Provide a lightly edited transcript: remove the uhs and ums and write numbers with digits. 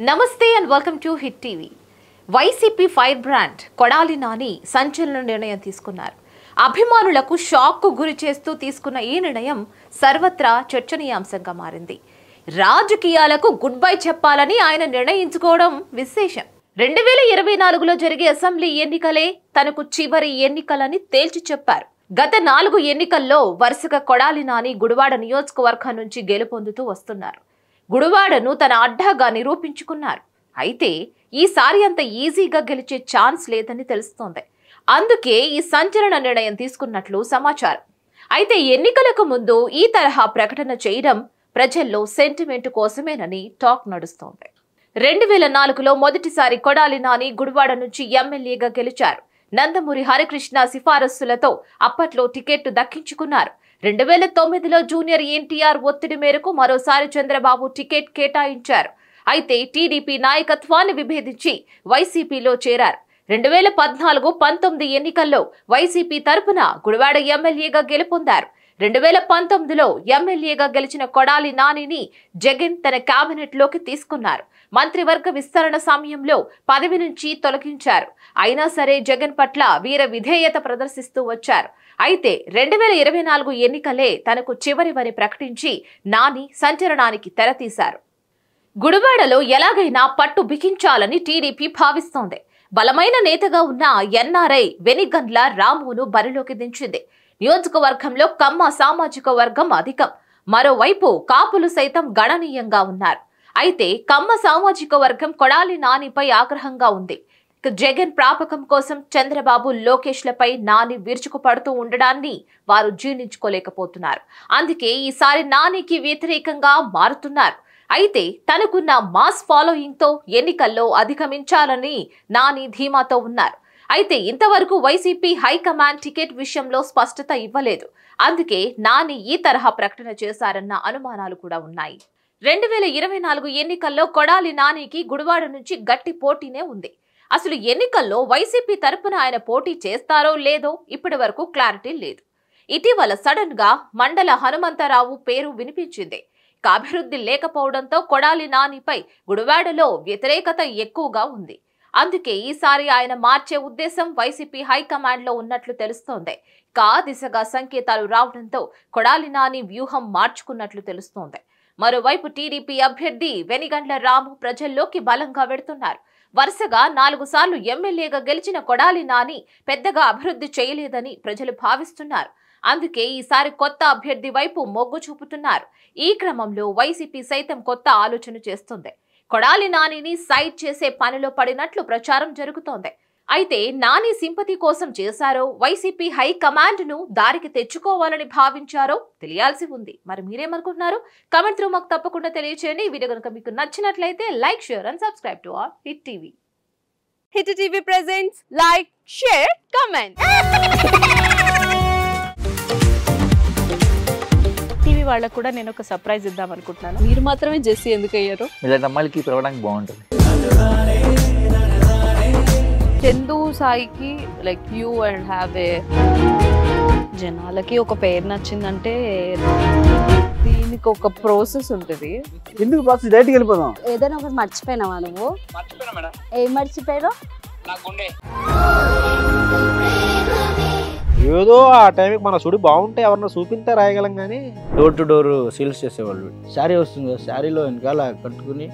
నమస్తే and welcome to hit TV. YCP fire brand Kodali Nani సంచలన నిర్ణయం తీసుకున్నారు. అభిమానులకు షాక్ కు గురి చేస్తూ తీసుకున్న ఈ నిర్ణయం సర్వత్రా చర్చనీయాంశంగా మారింది. రాజకీయాలకు గుడ్ బై చెప్పాలని ఆయన నిర్ణయించుకోవడం విశేషం. 2024లో జరిగే అసెంబ్లీ ఎన్నికలే తనకు చివరి ఎన్నికలని తేల్చి చెప్పారు. గత 4 ఎన్నికల్లో వరుసగా కొడాలి నాని గుడివాడ నియోజకవర్గం నుంచి గెలుపొందుతూ వస్తున్నారు. గుడివాడను తన అడ్డాగా నిరూపించుకున్నారు. అయితే ఈసారి అంత ఈజీగా గెలిచే ఛాన్స్ లేదని తెలుస్తోంది. అందుకే ఈ సంచలన నిర్ణయం తీసుకున్నట్లు సమాచారం. అయితే ఎన్నికలకు ముందు ఈ తరహా ప్రకటన చేయడం ప్రజల్లో సెంటిమెంట్ కోసమేనని టాక్ నడుస్తోంది. 2004లో మొదటిసారి కొడాలి నాని గుడివాడ నుంచి ఎమ్మెల్యేగా గెలిచారు. నందమూరి హరికృష్ణ సిఫారసులతో అప్పట్లో టికెట్ దక్కించుకున్నారు. 2009లో జూనియర్ ఎన్టీఆర్ ఒత్తిడి మేరకు మరోసారి చంద్రబాబు టికెట్ కేటాయించారు. అయితే టీడీపీ నాయకత్వాన్ని విభేదించి వైసీపీలో చేరారు. 2014-19 ఎన్నికల్లో వైసీపీ తరపున గుడివాడ ఎమ్మెల్యేగా గెలుపొందారు. 2019లో ఎమ్మెల్యేగా గెలిచిన కొడాలి నానిని జగన్ తన కేబినెట్ లోకి తీసుకున్నారు. మంత్రివర్గ విస్తరణ సమయంలో పదవి నుంచి తొలగించారు. అయినా సరే జగన్ పట్ల వీర విధేయత ప్రదర్శిస్తూ వచ్చారు. అయితే 2024 ఎన్నికలే తనకు చివరివని ప్రకటించి నాని సంచలనానికి తెరతీశారు. గుడివాడలో ఎలాగైనా పట్టు బిగించాలని టీడీపీ భావిస్తోంది. బలమైన నేతగా ఉన్న ఎన్ఆర్ఐ వెనిగండ్ల రామును బరిలోకి దించింది. నియోజకవర్గంలో కమ్మ సామాజిక వర్గం అధికం. మరోవైపు కాపులు సైతం గణనీయంగా ఉన్నారు. అయితే కమ్మ సామాజిక వర్గం కొడాలి నానిపై ఆగ్రహంగా ఉంది. జగన్ ప్రాపకం కోసం చంద్రబాబు లోకేష్లపై నాని విరుచుకుపడుతూ ఉండడాన్ని వారు జీర్ణించుకోలేకపోతున్నారు. అందుకే ఈసారి నానికి వ్యతిరేకంగా మారుతున్నారు. అయితే తనకున్న మాస్ ఫాలోయింగ్ తో ఎన్నికల్లో అధిగమించాలని నాని ధీమాతో ఉన్నారు. అయితే ఇంతవరకు వైసీపీ హైకమాండ్ టికెట్ విషయంలో స్పష్టత ఇవ్వలేదు. అందుకే నాని ఈ తరహా ప్రకటన చేశారన్న అనుమానాలు కూడా ఉన్నాయి. 2024 ఎన్నికల్లో కొడాలి నానికి గుడివాడ నుంచి గట్టి పోటీనే ఉంది. అసలు ఎన్నికల్లో వైసీపీ తరపున ఆయన పోటీ చేస్తారో లేదో ఇప్పటి వరకు క్లారిటీ లేదు. ఇటీవల సడన్ గా మండల హనుమంతరావు పేరు వినిపించింది. అభివృద్ధి లేకపోవడంతో కొడాలి నానిపై గుడివాడలో వ్యతిరేకత ఎక్కువగా ఉంది. అందుకే ఈసారి ఆయన మార్చే ఉద్దేశం వైసీపీ హైకమాండ్ లో ఉన్నట్లు తెలుస్తోంది. దిశగా సంకేతాలు రావడంతో కొడాలి నాని వ్యూహం మార్చుకున్నట్లు తెలుస్తోంది. మరోవైపు టీడీపీ అభ్యర్థి వెనిగండ్ల రాము ప్రజల్లోకి బలంగా వెడుతున్నారు. వరుసగా 4 సార్లు ఎమ్మెల్యేగా గెలిచిన కొడాలి నాని పెద్దగా అభివృద్ధి చేయలేదని ప్రజలు భావిస్తున్నారు. అందుకే ఈసారి కొత్త అభ్యర్థి వైపు మొగ్గు చూపుతున్నారు. ఈ క్రమంలో వైసీపీ సైతం కొత్త ఆలోచన చేస్తుంది. కొడాలి నానిని సైడ్ చేసే పనిలో పడినట్లు ప్రచారం జరుగుతోంది. అయితే నాని సింపతి కోసం చేశారో వైసీపీ హైకమాండ్ ను దారికి తెచ్చుకోవాలని భావించారో తెలియాల్సి ఉంది. మరి మీరేమనుకుంటున్నారు? కామెంట్ త్రూ మాకు తప్పకుండా తెలియచేయండి. ఈ వీడియో కనుక మీకు నచ్చినట్లయితే like, share and subscribe to our hit TV. Hit TV presents like, share, comment. TV వాళ్ళకు కూడా నేను ఒక సర్ప్రైజ్ ఇద్దాం అనుకుంటున్నాను. మీరు మాత్రమే జెస్సీ ఎందుకు అయ్యారు? ఇలాంటి అమ్మాయిలకి పిలవడానికి బాగుంటుంది. చందు సాయికి like you and have a జనాలకి ఒక పేరు నచ్చిందంటే దీనికి ఒక ప్రాసెస్ ఉంటుంది. ఎందుకు ప్రాసెస్ డైరెక్ట్‌గా వెళ్ళిపోదాం. ఏదైనా ఒకటి మర్చిపోయినావా నువ్వు? మర్చిపోయినా మేడం. ఏం మర్చిపోయావు? నా గుండె. ఏదో ఆ టైంకి మన సుడి బాగుంటే ఎవరన్నా చూపిస్తే రాయగలం కానీ డోర్ టు డోర్ సేల్స్ చేసేవాళ్ళు. శారీ వస్తుంది, శారీలో వెనకాల కట్టుకుని